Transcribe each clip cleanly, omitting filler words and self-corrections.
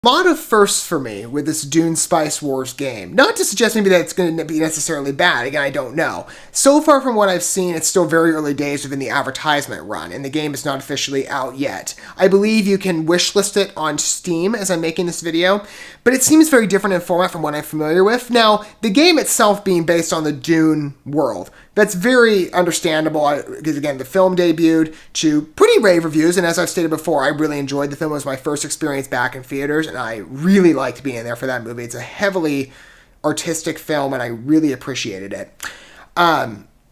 A lot of firsts for me with this Dune Spice Wars game. Not to suggest maybe that it's going to be necessarily bad. Again, I don't know. So far from what I've seen, it's still very early days within the advertisement run, and the game is not officially out yet. I believe you can wishlist it on Steam as I'm making this video, but it seems very different in format from what I'm familiar with. Now, the game itself being based on the Dune world, that's very understandable, because again, the film debuted to pretty rave reviews, and as I've stated before, I really enjoyed the film. It was my first experience back in theaters, and I really liked being there for that movie. It's a heavily artistic film, and I really appreciated it.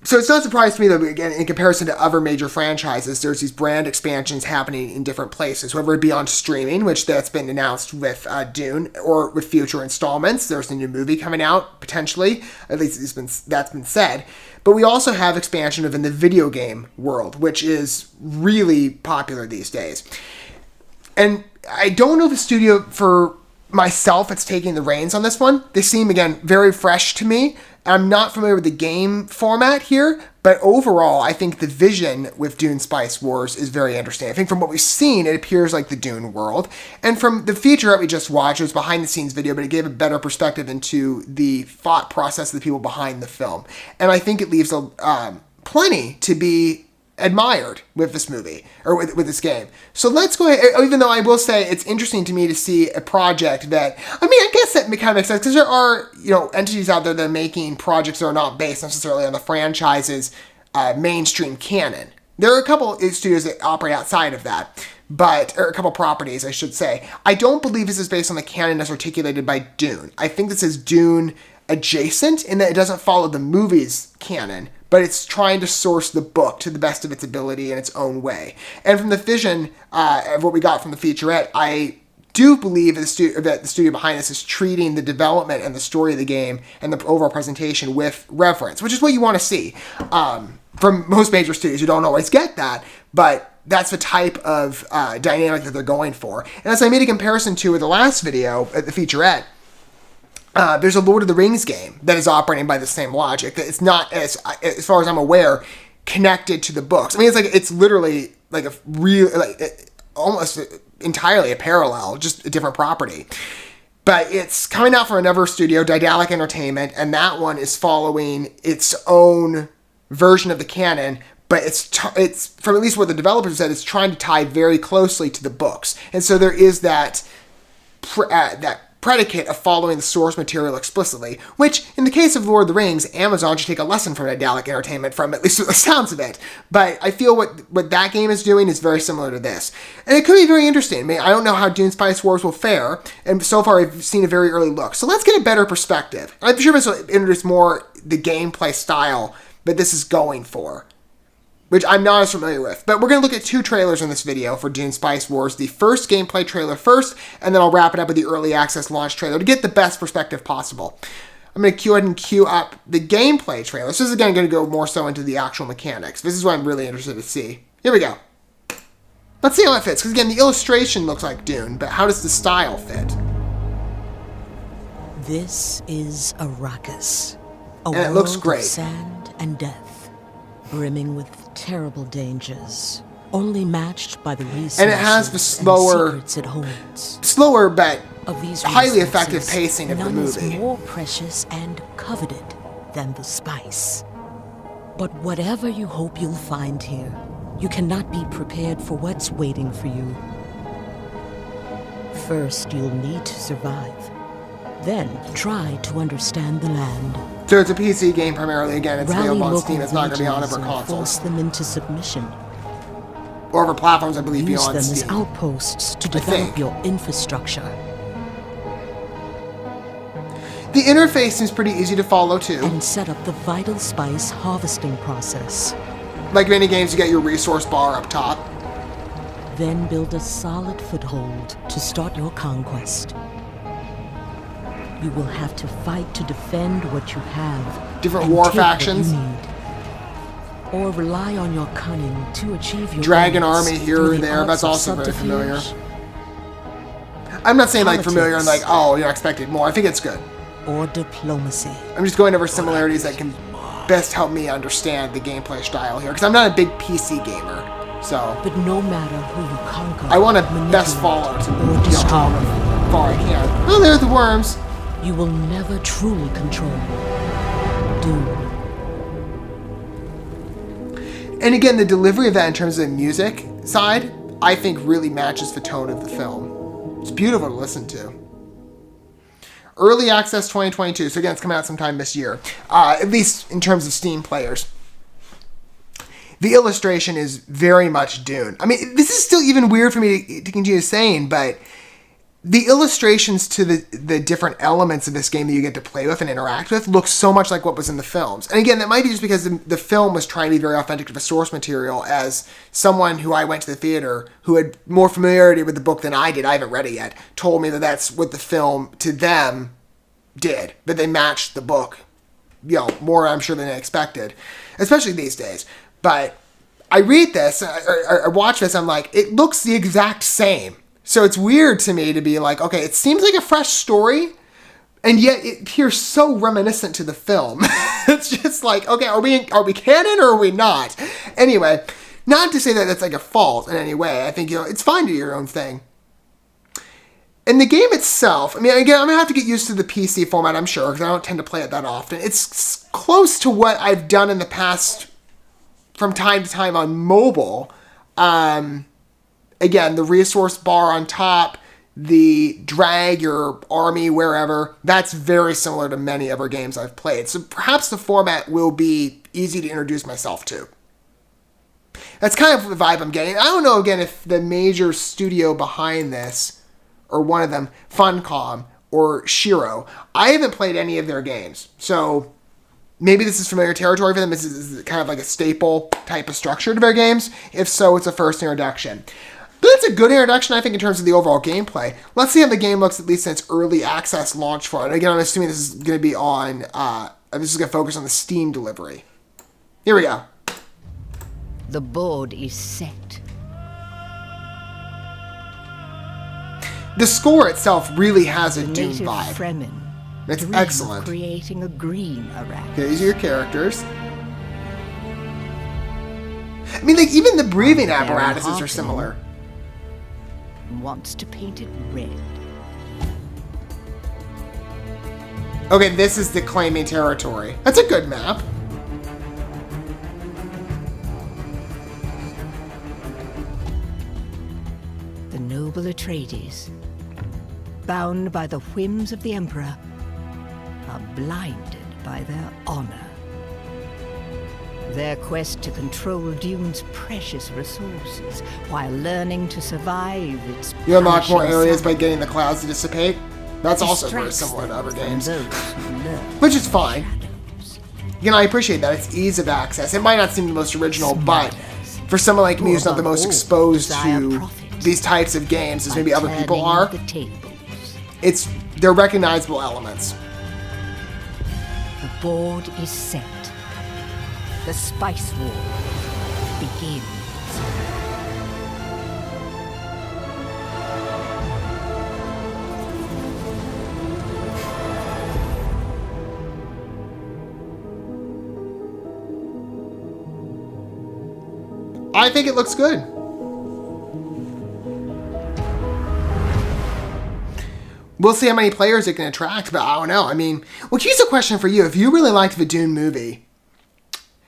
So it's not surprising to me that, again, in comparison to other major franchises, there's these brand expansions happening in different places, whether it be on streaming, which that's been announced with Dune, or with future installments. There's a new movie coming out, potentially. At least that's been said. But we also have expansion within the video game world, which is really popular these days. And I don't know the studio for myself that's taking the reins on this one. They seem, again, very fresh to me. I'm not familiar with the game format here, but overall, I think the vision with Dune Spice Wars is very interesting. I think from what we've seen, it appears like the Dune world. And from the featurette we just watched, it was behind-the-scenes video, but it gave a better perspective into the thought process of the people behind the film. And I think it leaves plenty to be admired with this movie, or with this game. So let's go ahead, even though I will say it's interesting to me to see a project that, I mean, I guess that kind of makes sense, because there are, entities out there that are making projects that are not based necessarily on the franchise's mainstream canon. There are a couple of studios that operate outside of that, or a couple properties, I should say. I don't believe this is based on the canon as articulated by Dune. I think this is Dune adjacent in that it doesn't follow the movie's canon, but it's trying to source the book to the best of its ability in its own way. And from the vision of what we got from the featurette, I do believe that the studio behind this is treating the development and the story of the game and the overall presentation with reverence, which is what you want to see. From most major studios, you don't always get that, but that's the type of dynamic that they're going for. And as I made a comparison to with the last video, the featurette, there's a Lord of the Rings game that is operating by the same logic. That it's not, as far as I'm aware, connected to the books. I mean, it's literally like a real, almost entirely a parallel, just a different property. But it's coming out from another studio, Daedalic Entertainment, and that one is following its own version of the canon. But it's from at least what the developers said, it's trying to tie very closely to the books, and so there is that predicate of following the source material explicitly, which, in the case of Lord of the Rings, Amazon should take a lesson from Daedalic Entertainment from, at least the sounds of it. But I feel what that game is doing is very similar to this. And it could be very interesting. I mean, I don't know how Dune Spice Wars will fare, and so far I've seen a very early look. So let's get a better perspective. I'm sure this will introduce more the gameplay style that this is going for, which I'm not as familiar with. But we're going to look at two trailers in this video for Dune Spice Wars. The first gameplay trailer first, and then I'll wrap it up with the early access launch trailer to get the best perspective possible. I'm going to go ahead and queue up the gameplay trailer. So this is, again, going to go more so into the actual mechanics. This is what I'm really interested to see. Here we go. Let's see how it fits, because again, the illustration looks like Dune, but how does the style fit? This is Arrakis, a And it world looks great. of sand and death, brimming with terrible dangers, only matched by the resources And it has the secrets it holds. slower but Of these highly resources, effective pacing of the none is movie. more precious and coveted than the spice. But whatever you hope you'll find here, you cannot be prepared for what's waiting for you. First, you'll need to survive. Then, try to understand the land. So it's a PC game primarily. Again, it's Rally available on local Steam. It's not going to be on villages other and consoles. force them into submission. Or other platforms, I believe, Use beyond them as Steam. outposts to I develop think. your infrastructure. The interface seems pretty easy to follow, too. And set up the vital spice harvesting process. Like many games, you get your resource bar up top. Then build a solid foothold to start your conquest. You will have to fight to defend what you have. Different and war take what factions. you need. Or rely on your cunning to achieve your Dragon goals army here through or the there. arts That's of also very familiar. subterfuge I'm not saying like familiar and like, Politics. oh, you're expected more. I think it's good. or diplomacy. I'm just going over similarities that can best help me understand the gameplay style here, because I'm not a big PC gamer. So, But no matter who you conquer, I want to best Fallout to or destroy. Far I can. Oh, there's the worms. You will never truly control Dune. And again, the delivery of that in terms of the music side, I think really matches the tone of the film. It's beautiful to listen to. Early access 2022, so again, it's coming out sometime this year, at least in terms of Steam players. The illustration is very much Dune. I mean, this is still even weird for me to continue saying, but the illustrations to the different elements of this game that you get to play with and interact with look so much like what was in the films. And again, that might be just because the film was trying to be very authentic to the source material. As someone who I went to the theater who had more familiarity with the book than I did, I haven't read it yet, told me that that's what the film to them did. That they matched the book, more I'm sure than I expected, especially these days. But I read this, I watch this, I'm like, it looks the exact same. So it's weird to me to be like, okay, it seems like a fresh story, and yet it appears so reminiscent to the film. It's just like, okay, are we canon or are we not? Anyway, not to say that that's like a fault in any way. I think, it's fine to do your own thing. And the game itself, I mean, again, I'm going to have to get used to the PC format, I'm sure, because I don't tend to play it that often. It's close to what I've done in the past from time to time on mobile. Again, the resource bar on top, the drag your army wherever, that's very similar to many other games I've played. So perhaps the format will be easy to introduce myself to. That's kind of the vibe I'm getting. I don't know, again, if the major studio behind this, or one of them, Funcom or Shiro, I haven't played any of their games. So maybe this is familiar territory for them. This is kind of like a staple type of structure to their games. If so, it's a first introduction. But it's a good introduction, I think, in terms of the overall gameplay. Let's see how the game looks, at least in its early access launch for it. Again, I'm assuming this is going to be on, this is going to focus on the Steam delivery. Here we go. The board is set. The score itself really has a The Dune native vibe. Fremen It's dream excellent. of creating a green Arrakis. Okay, these are your characters. I mean, like, even the breathing Baron apparatuses are Harkonnen similar. wants to paint it red. Okay, this is the claiming territory. That's a good map. The noble Atreides, bound by the whims of the Emperor, are blinded by their honor. Their quest to control Dune's precious resources while learning to survive its You unlock more punishing areas by suffering getting the clouds to dissipate. That's also very distracts similar to them other from games. those who learn Which is fine. shadows. I appreciate that. It's ease of access. It might not seem the most original, but for someone like me who's not the most exposed to these types of games as maybe other people Turning are, the tables. they're recognizable elements. The board is set. The spice war begins. I think it looks good. We'll see how many players it can attract, but I don't know. I mean, well, here's a question for you. If you really liked the Dune movie,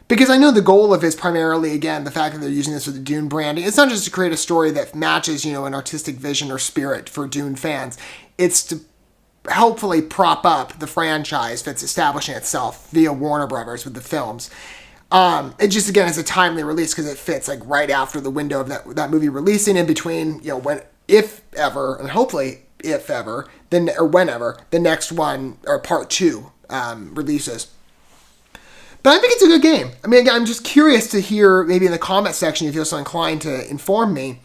because I know the goal of it is primarily, again, the fact that they're using this with the Dune branding. It's not just to create a story that matches, an artistic vision or spirit for Dune fans. It's to hopefully prop up the franchise that's establishing itself via Warner Brothers with the films. It just, again, is a timely release because it fits like right after the window of that movie releasing, in between, when, if ever, and hopefully if ever, then or whenever the next one or part 2 releases. But I think it's a good game. I mean, again, I'm just curious to hear, maybe in the comment section, if you feel so inclined to inform me.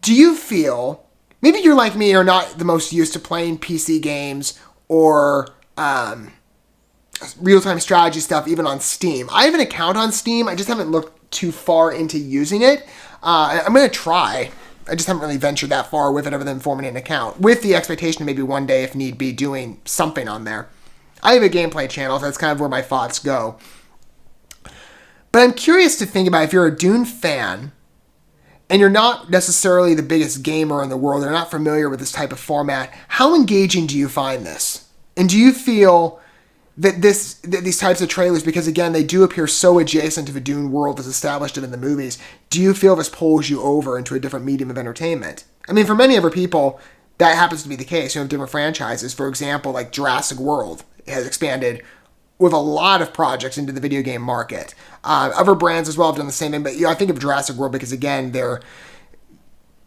Do you feel, maybe you're like me, or not the most used to playing PC games or real-time strategy stuff, even on Steam. I have an account on Steam. I just haven't looked too far into using it. I'm going to try. I just haven't really ventured that far with it other than forming an account, with the expectation of maybe one day, if need be, doing something on there. I have a gameplay channel, so that's kind of where my thoughts go. But I'm curious to think about, if you're a Dune fan, and you're not necessarily the biggest gamer in the world, or not familiar with this type of format, how engaging do you find this? And do you feel that these types of trailers, because again, they do appear so adjacent to the Dune world as established in the movies, do you feel this pulls you over into a different medium of entertainment? I mean, for many other people, that happens to be the case. You have different franchises. For example, like Jurassic World has expanded with a lot of projects into the video game market. Other brands as well have done the same thing, but I think of Jurassic World because, again,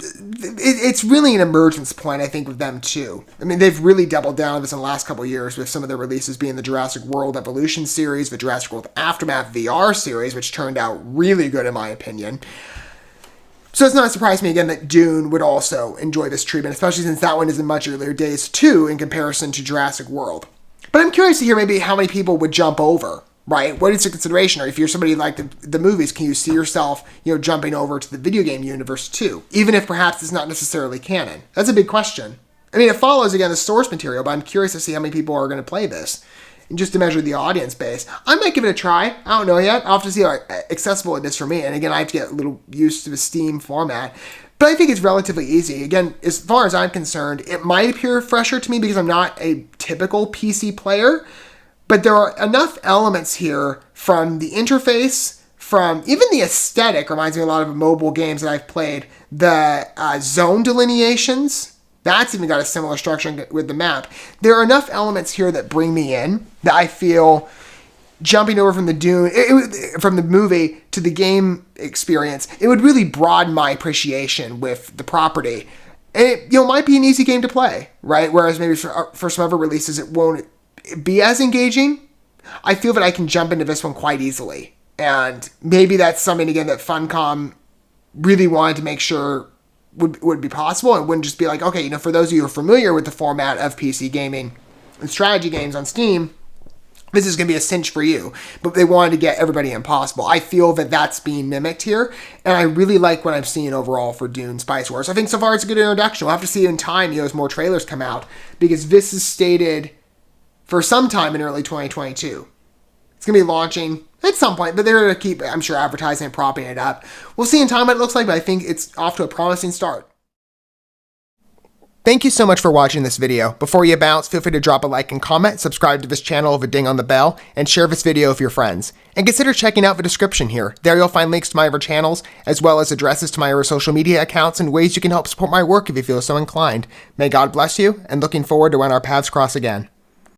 it's really an emergence point, I think, with them too. I mean, they've really doubled down on this in the last couple of years, with some of their releases being the Jurassic World Evolution series, the Jurassic World Aftermath VR series, which turned out really good in my opinion. So it's not a surprise to me, again, that Dune would also enjoy this treatment, especially since that one is in much earlier days too, in comparison to Jurassic World. But I'm curious to hear maybe how many people would jump over, right? What is your consideration? Or if you're somebody like the movies, can you see yourself, jumping over to the video game universe too? Even if perhaps it's not necessarily canon. That's a big question. I mean, it follows, again, the source material, but I'm curious to see how many people are going to play this. And just to measure the audience base. I might give it a try. I don't know yet. I'll have to see how accessible it is for me. And again, I have to get a little used to the Steam format. But I think it's relatively easy. Again, as far as I'm concerned, it might appear fresher to me because I'm not a typical PC player. But there are enough elements here from the interface, from even the aesthetic, reminds me a lot of mobile games that I've played. The zone delineations, that's even got a similar structure with the map. There are enough elements here that bring me in that I feel jumping over from from the movie to the game experience, it would really broaden my appreciation with the property. And it might be an easy game to play, right? Whereas maybe for some other releases, it won't be as engaging. I feel that I can jump into this one quite easily. And maybe that's something, again, that Funcom really wanted to make sure would be possible. It wouldn't just be like, okay, for those of you who are familiar with the format of PC gaming and strategy games on Steam, this is going to be a cinch for you. But they wanted to get everybody in possible. I feel that that's being mimicked here, and I really like what I'm seeing overall for Dune Spice Wars. I think so far it's a good introduction. We'll have to see in time, as more trailers come out, because this is stated for some time in early 2022. It's going to be launching at some point, but they're going to keep, I'm sure, advertising and propping it up. We'll see in time what it looks like, but I think it's off to a promising start. Thank you so much for watching this video. Before you bounce, feel free to drop a like and comment, subscribe to this channel with a ding on the bell, and share this video with your friends. And consider checking out the description here. There you'll find links to my other channels, as well as addresses to my other social media accounts and ways you can help support my work if you feel so inclined. May God bless you, and looking forward to when our paths cross again.